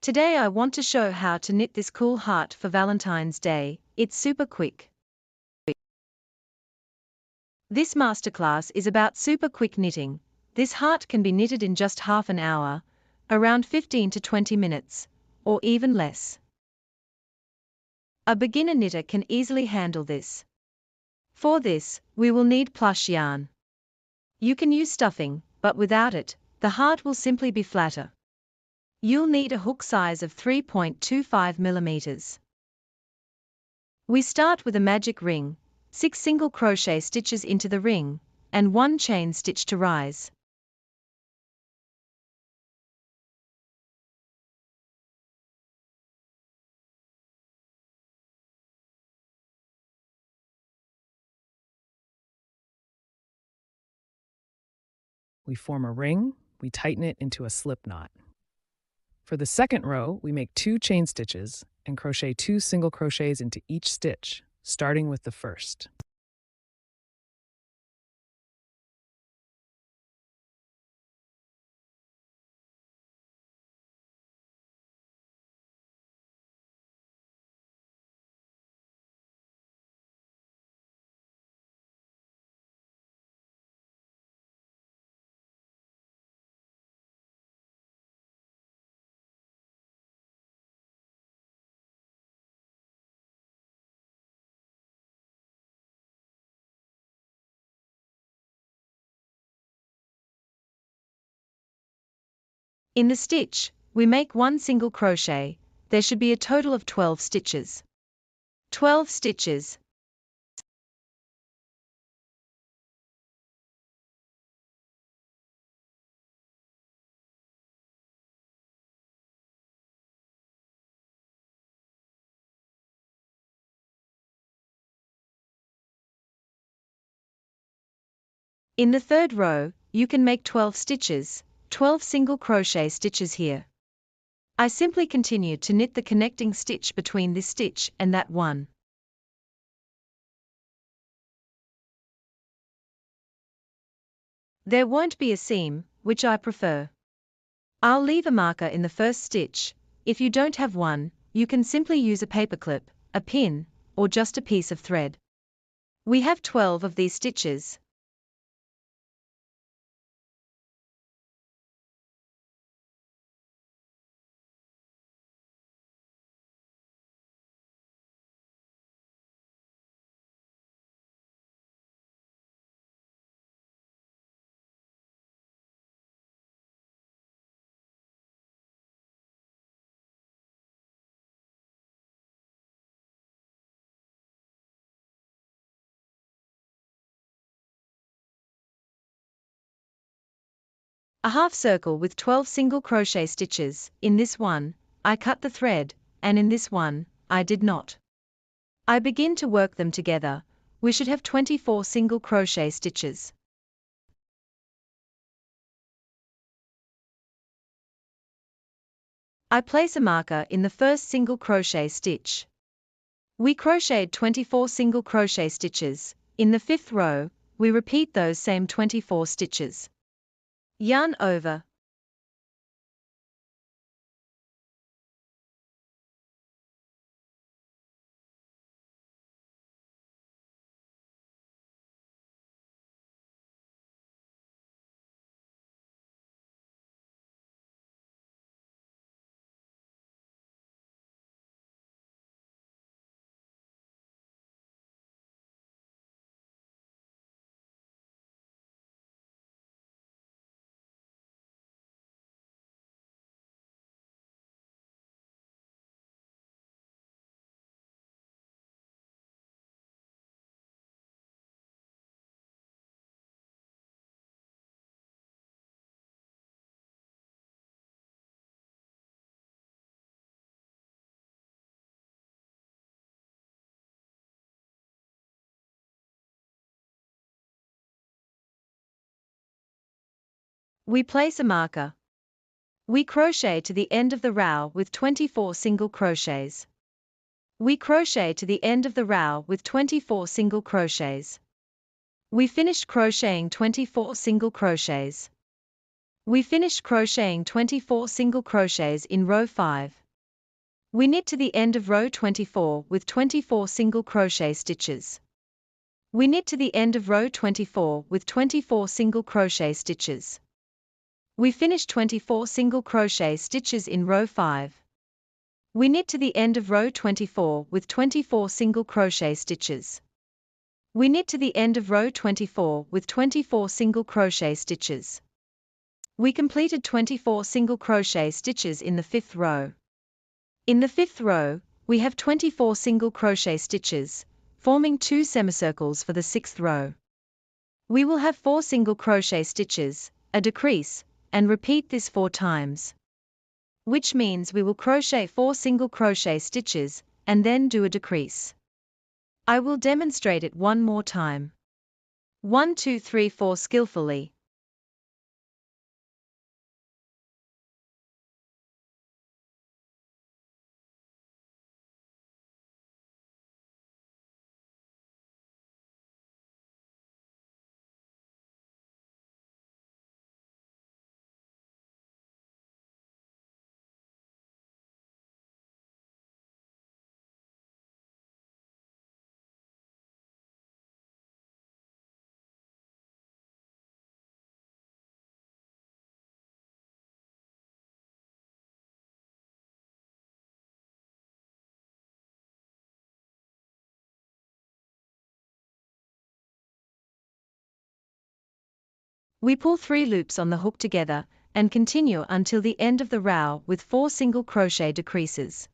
Today I want to show how to knit this cool heart for Valentine's Day. It's super quick. This masterclass is about super quick knitting. This heart can be knitted in just half an hour, around 15 to 20 minutes, or even less. A beginner knitter can easily handle this. For this, we will need plush yarn. You can use stuffing, but without it, the heart will simply be flatter. You'll need a hook size of 3.25 millimeters. We start with a magic ring, 6 single crochet stitches into the ring, and 1 chain stitch to rise. We form a ring, we tighten it into a slip knot. For the second row, we make 2 chain stitches and crochet 2 single crochets into each stitch, starting with the first. In the stitch, we make 1 single crochet. There should be a total of 12 stitches. 12 stitches. In the third row, you can make 12 stitches, 12 single crochet stitches here. I simply continue to knit the connecting stitch between this stitch and that one. There won't be a seam, which I prefer. I'll leave a marker in the first stitch. If you don't have one, you can simply use a paperclip, a pin, or just a piece of thread. We have 12 of these stitches. A half circle with 12 single crochet stitches. In this one, I cut the thread, and in this one, I did not. I begin to work them together. We should have 24 single crochet stitches. I place a marker in the first single crochet stitch. We crocheted 24 single crochet stitches. In the fifth row, we repeat those same 24 stitches. Yarn over. We place a marker. We crochet to the end of the row with 24 single crochets. We crochet to the end of the row with 24 single crochets. We finished crocheting 24 single crochets. We finished crocheting 24 single crochets in row 5. We knit to the end of row 24 with 24 single crochet stitches. We knit to the end of row 24 with 24 single crochet stitches. We finished 24 single crochet stitches in row 5. We knit to the end of row 24 with 24 single crochet stitches. We knit to the end of row 24 with 24 single crochet stitches. We completed 24 single crochet stitches in the 5th row. In the 5th row, we have 24 single crochet stitches, forming 2 semicircles for the 6th row. We will have 4 single crochet stitches, a decrease, and repeat this 4 times. Which means we will crochet 4 single crochet stitches, and then do a decrease. I will demonstrate it one more time. 1 2 3 4 skillfully. We pull 3 loops on the hook together, and continue until the end of the row with 4 single crochet decreases.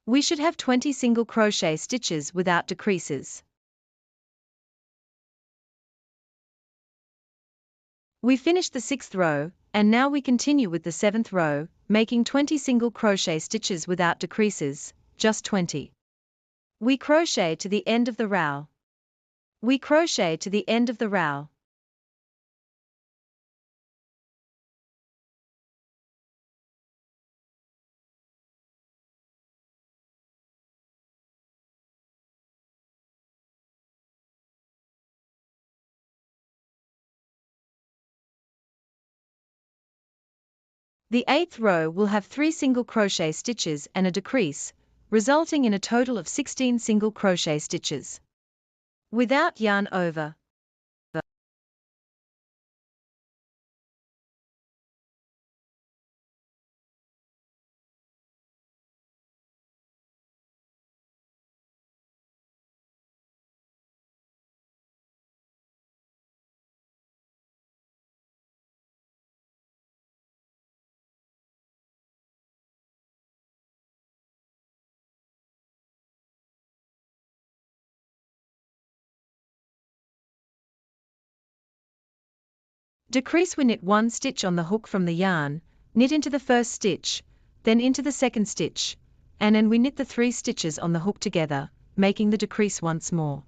We should have 20 single crochet stitches without decreases. We finished the 6th row, and now we continue with the 7th row, making 20 single crochet stitches without decreases, just 20. We crochet to the end of the row. We crochet to the end of the row. The 8th row will have 3 single crochet stitches and a decrease, resulting in a total of 16 single crochet stitches. Without yarn over. Decrease. We knit 1 stitch on the hook from the yarn, knit into the first stitch, then into the second stitch, and then we knit the 3 stitches on the hook together, making the decrease once more.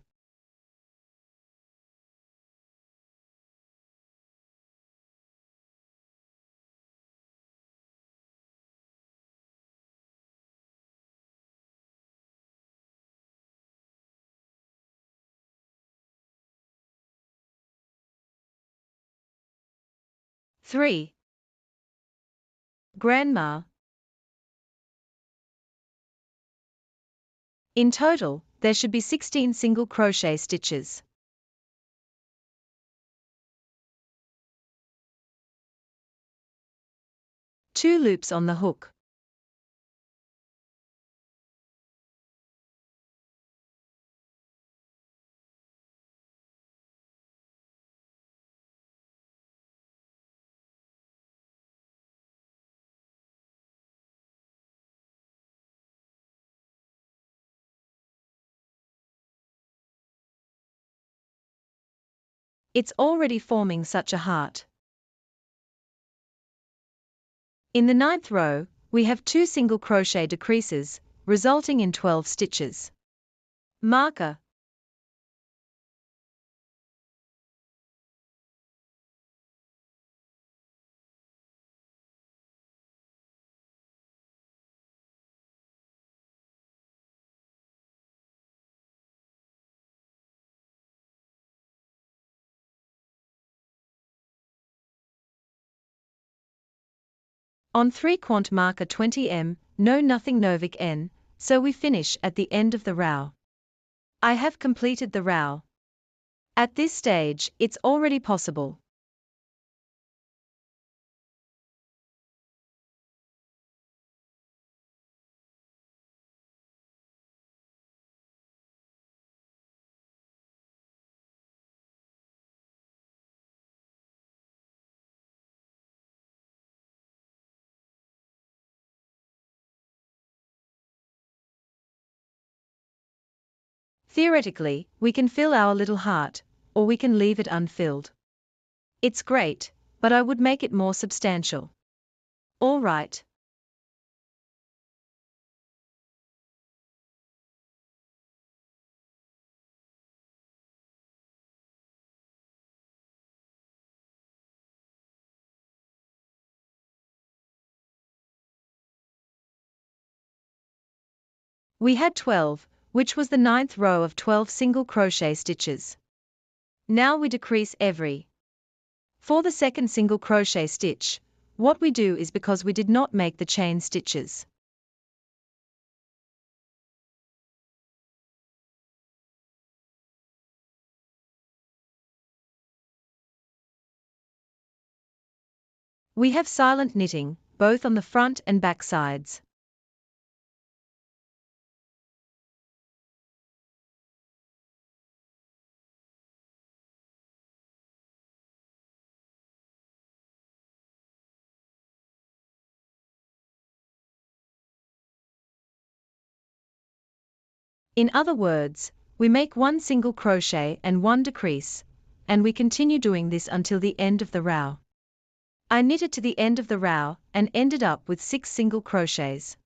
Three. Grandma. In total, there should be 16 single crochet stitches. Two loops on the hook. It's already forming such a heart. In the 9th row, we have 2 single crochet decreases, resulting in 12 stitches. Marker. On 3 quant marker 20m, no nothing Novik n, so we finish at the end of the row. I have completed the row. At this stage, it's already possible. Theoretically, we can fill our little heart, or we can leave it unfilled. It's great, but I would make it more substantial. All right. We had 12, which was the 9th row of 12 single crochet stitches. Now we decrease every. For the second single crochet stitch, what we do is because we did not make the chain stitches. We have silent knitting, both on the front and back sides. In other words, we make 1 single crochet and 1 decrease, and we continue doing this until the end of the row. I knitted to the end of the row and ended up with 6 single crochets.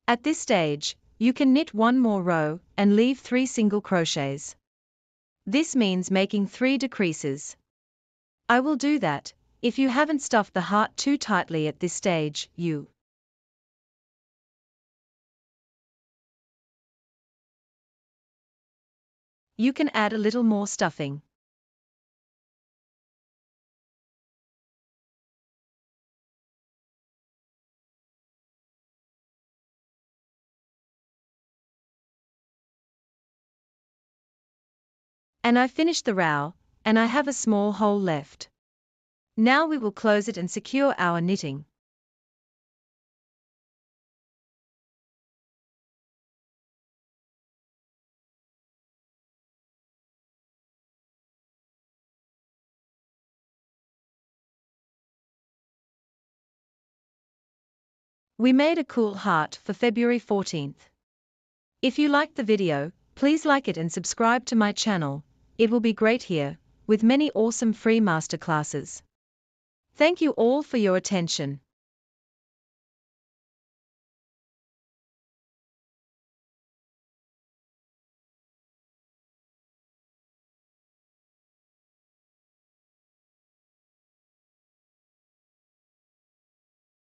At this stage, you can knit 1 more row and leave 3 single crochets. This means making 3 decreases. I will do that. If you haven't stuffed the heart too tightly at this stage, you can add a little more stuffing. And I finished the row, and I have a small hole left. Now we will close it and secure our knitting. We made a cool heart for February 14th. If you liked the video, please like it and subscribe to my channel. It will be great here, with many awesome free masterclasses. Thank you all for your attention.